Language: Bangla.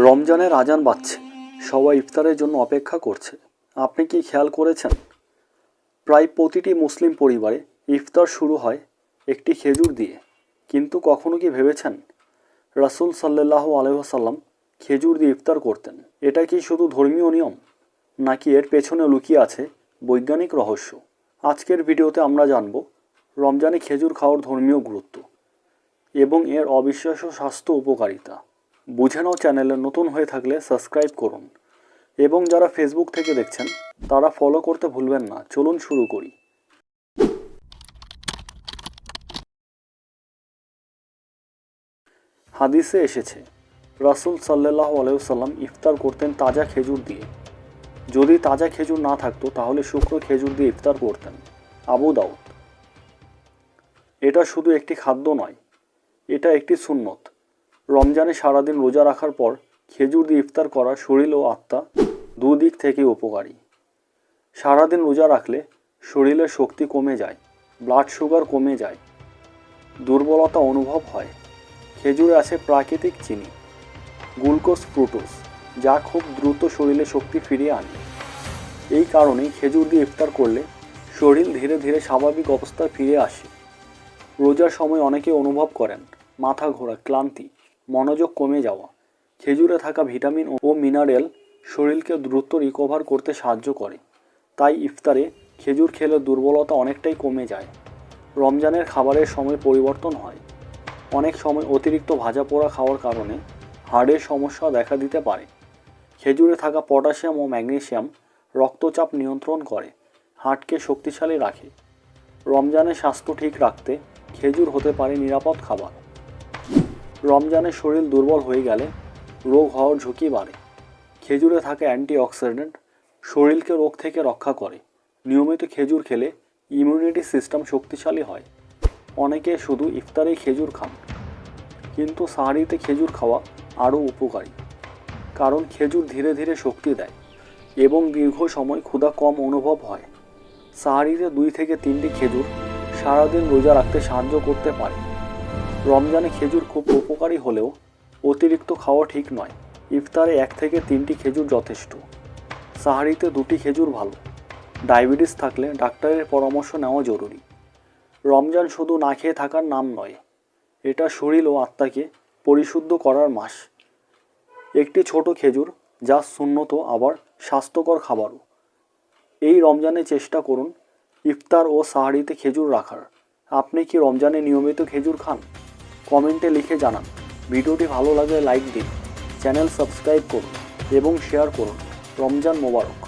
রমজানের আজান বাজছে, সবাই ইফতারের জন্য অপেক্ষা করছে। আপনি কি খেয়াল করেছেন, প্রায় প্রতিটি মুসলিম পরিবারে ইফতার শুরু হয় একটি খেজুর দিয়ে। কিন্তু কখনো কি ভেবেছেন, রাসূল সাল্লাল্লাহু আলাইহি ওয়াসাল্লাম খেজুর দিয়ে ইফতার করতেন? এটা কি শুধু ধর্মীয় নিয়ম, নাকি এর পেছনে লুকিয়ে আছে বৈজ্ঞানিক রহস্য? আজকের ভিডিওতে আমরা জানব রমজানে খেজুর খাওয়ার ধর্মীয় গুরুত্ব এবং এর অবিশ্বাস্য স্বাস্থ্য উপকারিতা। বুঝে নাও, চ্যানেলে নতুন হয়ে থাকলে সাবস্ক্রাইব করুন এবং যারা ফেসবুক থেকে দেখছেন তারা ফলো করতে ভুলবেন না। চলুন শুরু করি। হাদিসে এসেছে, রাসূল সাল্লাল্লাহু আলাইহি ওয়াসাল্লাম ইফতার করতেন তাজা খেজুর দিয়ে। যদি তাজা খেজুর না থাকতো তাহলে শুকনো খেজুর দিয়ে ইফতার করতেন। আবু দাউদ। এটা শুধু একটি খাদ্য নয়, এটা একটি সুন্নত। রমজানে সারাদিন রোজা রাখার পর খেজুর দিয়ে ইফতার করা শরীর ও আত্মা দুদিক থেকে উপকারী। সারাদিন রোজা রাখলে শরীরের শক্তি কমে যায়, ব্লাড সুগার কমে যায়, দুর্বলতা অনুভব হয়। খেজুরে আছে প্রাকৃতিক চিনি, গ্লুকোজ ফ্রুটোজ, যা খুব দ্রুত শরীরে শক্তি ফিরিয়ে আনে। এই কারণেই খেজুর দিয়ে ইফতার করলে শরীর ধীরে ধীরে স্বাভাবিক অবস্থায় ফিরে আসে। রোজার সময় অনেকে অনুভব করেন মাথা ঘোরা, ক্লান্তি, মনোযোগ কমে যাওয়া। খেজুরে থাকা ভিটামিন ও মিনারেল শরীরকে দ্রুত রিকভার করতে সাহায্য করে। তাই ইফতারে খেজুর খেলে দুর্বলতা অনেকটাই কমে যায়। রমজানের খাবারের সময় পরিবর্তন হয়। অনেক সময় অতিরিক্ত ভাজা পোড়া খাওয়ার কারণে হার্টের সমস্যা দেখা দিতে পারে। খেজুরে থাকা পটাশিয়াম ও ম্যাগনেসিয়াম রক্তচাপ নিয়ন্ত্রণ করে, হার্টকে শক্তিশালী রাখে। রমজানে স্বাস্থ্য ঠিক রাখতে খেজুর হতে পারে নিরাপদ খাবার। রমজানে শরীর দুর্বল হয়ে গেলে রোগ হওয়ার ঝুঁকি বাড়ে। খেজুরে থাকা অ্যান্টিঅক্সিডেন্ট শরীরকে রোগ থেকে রক্ষা করে। নিয়মিত খেজুর খেলে ইমিউনিটি সিস্টেম শক্তিশালী হয়। অনেকে শুধু ইফতারেই খেজুর খান, কিন্তু সাহারিতে খেজুর খাওয়া আরও উপকারী, কারণ খেজুর ধীরে ধীরে শক্তি দেয় এবং দীর্ঘ সময় ক্ষুধা কম অনুভব হয়। সাহারিতে 2 থেকে 3টি খেজুর সারাদিন রোজা রাখতে সাহায্য করতে পারে। রমজানে খেজুর খুব উপকারী হলেও অতিরিক্ত খাওয়া ঠিক নয়। ইফতারে 1 থেকে 3টি খেজুর যথেষ্ট। সাহারিতে 2টি খেজুর ভালো। ডায়াবেটিস থাকলে ডাক্তারের পরামর্শ নেওয়া জরুরি। রমজান শুধু না খেয়ে থাকার নাম নয়, এটা শরীর ও আত্মাকে পরিশুদ্ধ করার মাস। একটি ছোট খেজুর, যা সুন্নত আবার স্বাস্থ্যকর খাবারও। এই রমজানে চেষ্টা করুন ইফতার ও সাহারিতে খেজুর রাখার। আপনি কি রমজানে নিয়মিত খেজুর খান? কমেন্টে লিখে জানান। ভিডিওটি ভালো লাগলে লাইক দিন, চ্যানেল সাবস্ক্রাইব করুন এবং শেয়ার করুন। রমজান মোবারক।